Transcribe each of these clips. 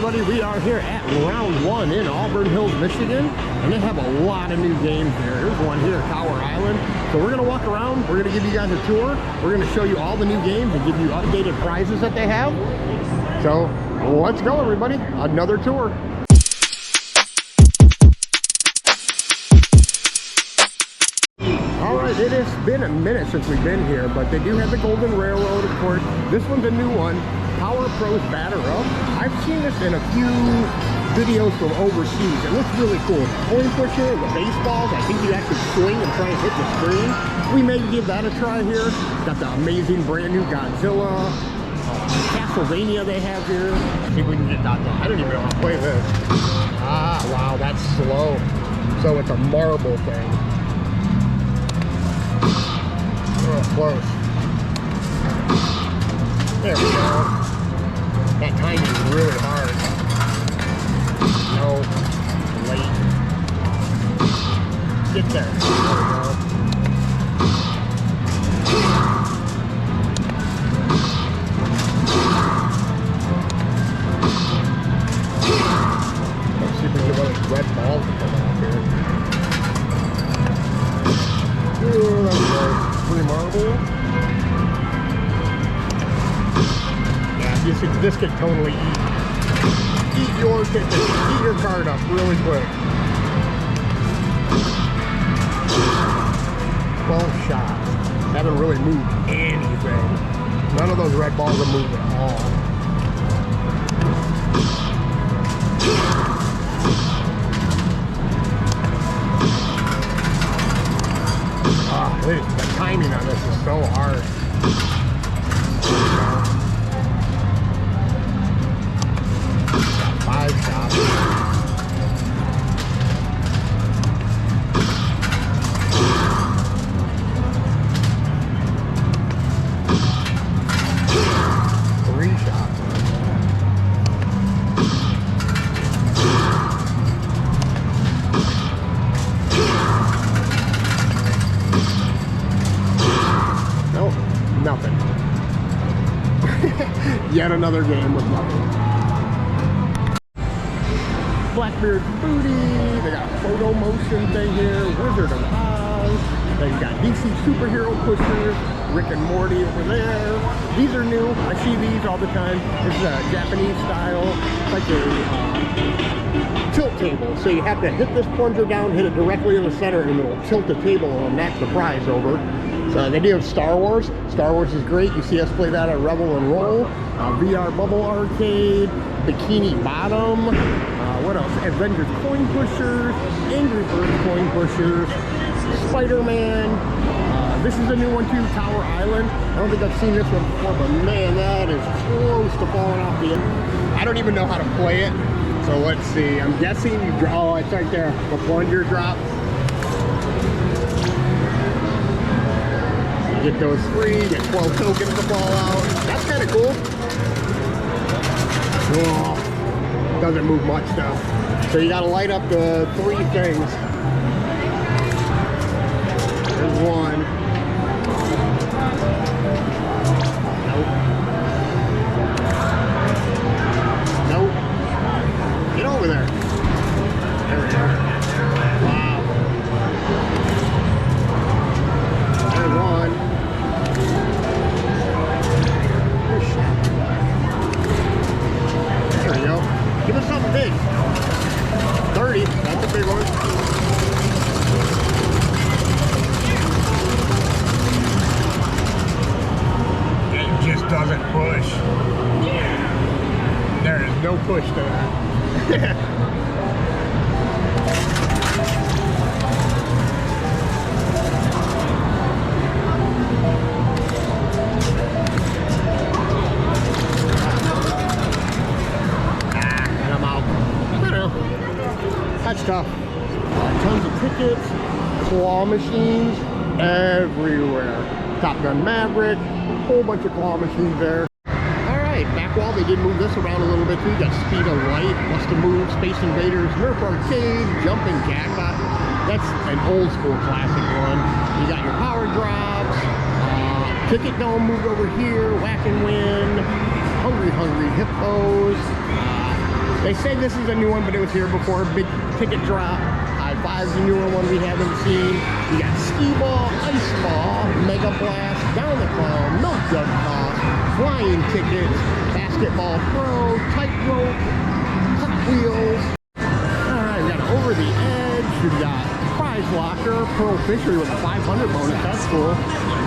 everybody, we are here at Round 1 in Auburn Hills, Michigan, and they have a lot of new games here. There's one here at Tower Island. So we're gonna walk around, we're gonna give you guys a tour, we're gonna show you all the new games and give you updated prizes that they have. So let's go everybody, another tour. Alright, it has been a minute since we've been here, but they do have the Golden Railroad, of course. This one's a new one, Power Pros Batter Up. I've seen this in a few videos from overseas. It looks really cool. Coin pusher, the baseballs, I think you actually swing and try and hit the screen. We may give that a try here. Got the amazing brand new Godzilla, Castlevania they have here. Let's see if we can get that done. I don't even know how to play this. Ah, wow, that's slow. So it's a marble thing. Oh, close. There we go. That timing is really hard. No. Late. Get there. There we go. Let's see if we can get one of these red balls to come off here. Ooh, that's nice. Pretty marble. This could totally eat your ticket, eat your card up really quick. 12 shots. Haven't really moved anything. None of those red balls have moved at all. Ah, the timing on this is so hard. Nothing. Yet another game with nothing. Blackbeard's Booty. They got a photo motion thing here. Wizard of Oz. Then you got DC Superhero Pushers. Rick and Morty over there. These are new. I see these all the time. This is a Japanese style. It's like a tilt table. So you have to hit this plunger down, hit it directly in the center, and it'll tilt the table and knock the prize over. So they do have Star Wars. Star Wars is great. You see us play that at Revel and Roll. VR Bubble Arcade, Bikini Bottom. What else? Avengers Coin Pushers, Angry Birds Coin Pushers, Spider-Man. This is a new one too, Tower Island. I don't think I've seen this one before, but man, that is close to falling off the end. I don't even know how to play it. So let's see. I'm guessing you draw. Oh, it's right there. The plunger drop. Get those free, get 12 tokens to fall out. That's kind of cool. Oh, doesn't move much though. So you gotta light up the 3 things. There's one. Nope. Nope. Get over there. There we go. Wow. There's one. There we go. Give us something big. 30. That's a big one. It just doesn't push. There is no push to that. That's tough. Tons of tickets, claw machines everywhere. Top Gun Maverick, whole bunch of claw machines there. Alright, back wall, they did move this around a little bit too. You got Speed of Light, Must Have Moved, Space Invaders, Nerf Arcade, Jumping Jackpot. That's an old school classic one. You got your Power Drops, Ticket Dome moved over here, Whack and Win, Hungry Hippos, They say this is a new one, but it was here before. Big ticket drop. I-5's a newer one we haven't seen. You got skee ball, ice ball, mega blast, down the clown, milk jug toss, flying tickets, basketball throw, tightrope, hot wheels. Alright, we got over the edge. We've got prize locker, pearl fishery with a 500 bonus. That's cool.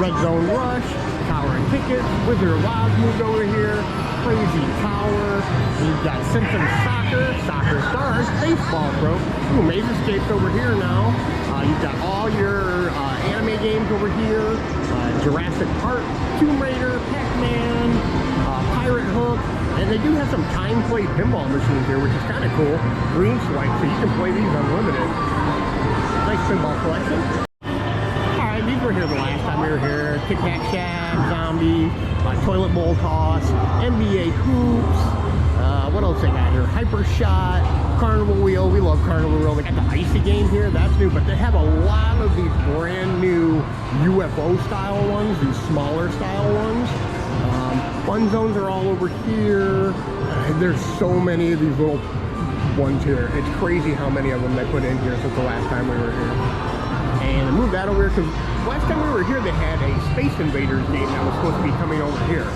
Red zone rush, tower and tickets. Wizard of Oz moved over here. Crazy tower. You've got Simpsons soccer, soccer stars, baseball pro. Ooh, Maze Escape's over here now. You've got all your anime games over here. Jurassic Park, Tomb Raider, Pac-Man, Pirate Hook. And they do have some time play pinball machines here, which is kind of cool. Green swipe, so you can play these unlimited. Nice pinball collection. Alright, these were here the last time we were here. Tic Tac Shack, Zombies, Toilet Bowl Toss, NBA Hoops. What else they got here? Hyper Shot, Carnival Wheel. We love Carnival Wheel. They got the icy game here. That's new, but they have a lot of these brand new UFO style ones, these smaller style ones. Fun zones are all over here. There's so many of these little ones here. It's crazy how many of them they put in here since the last time we were here. And I moved that over here because last time we were here they had a Space Invaders game that was supposed to be coming over here.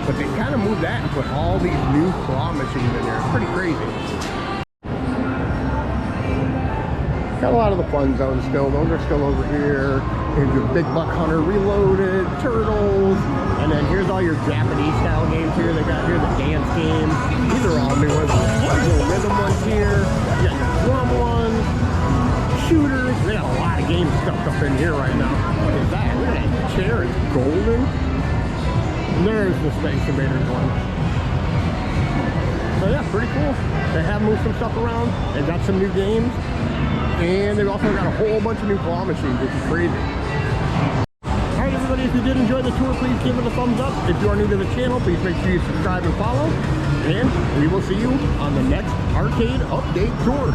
But they kind of moved that and put all these new claw machines in there. It's pretty crazy. Got a lot of the fun zones still. Those are still over here. Here's your Big Buck Hunter Reloaded, Turtles, and then here's all your Japanese style games here. They got here the dance games. These are all new ones. Little rhythm ones here. You got your drum ones, shooters. They got a lot of games stuffed up in here right now. What is that? Look at that chair. It's golden. And there's the Space Invaders one. So yeah, pretty cool. They have moved some stuff around. They got some new games. And they've also got a whole bunch of new claw machines, which is crazy. Alright everybody, if you did enjoy the tour, please give it a thumbs up. If you are new to the channel, please make sure you subscribe and follow. And we will see you on the next arcade update tour.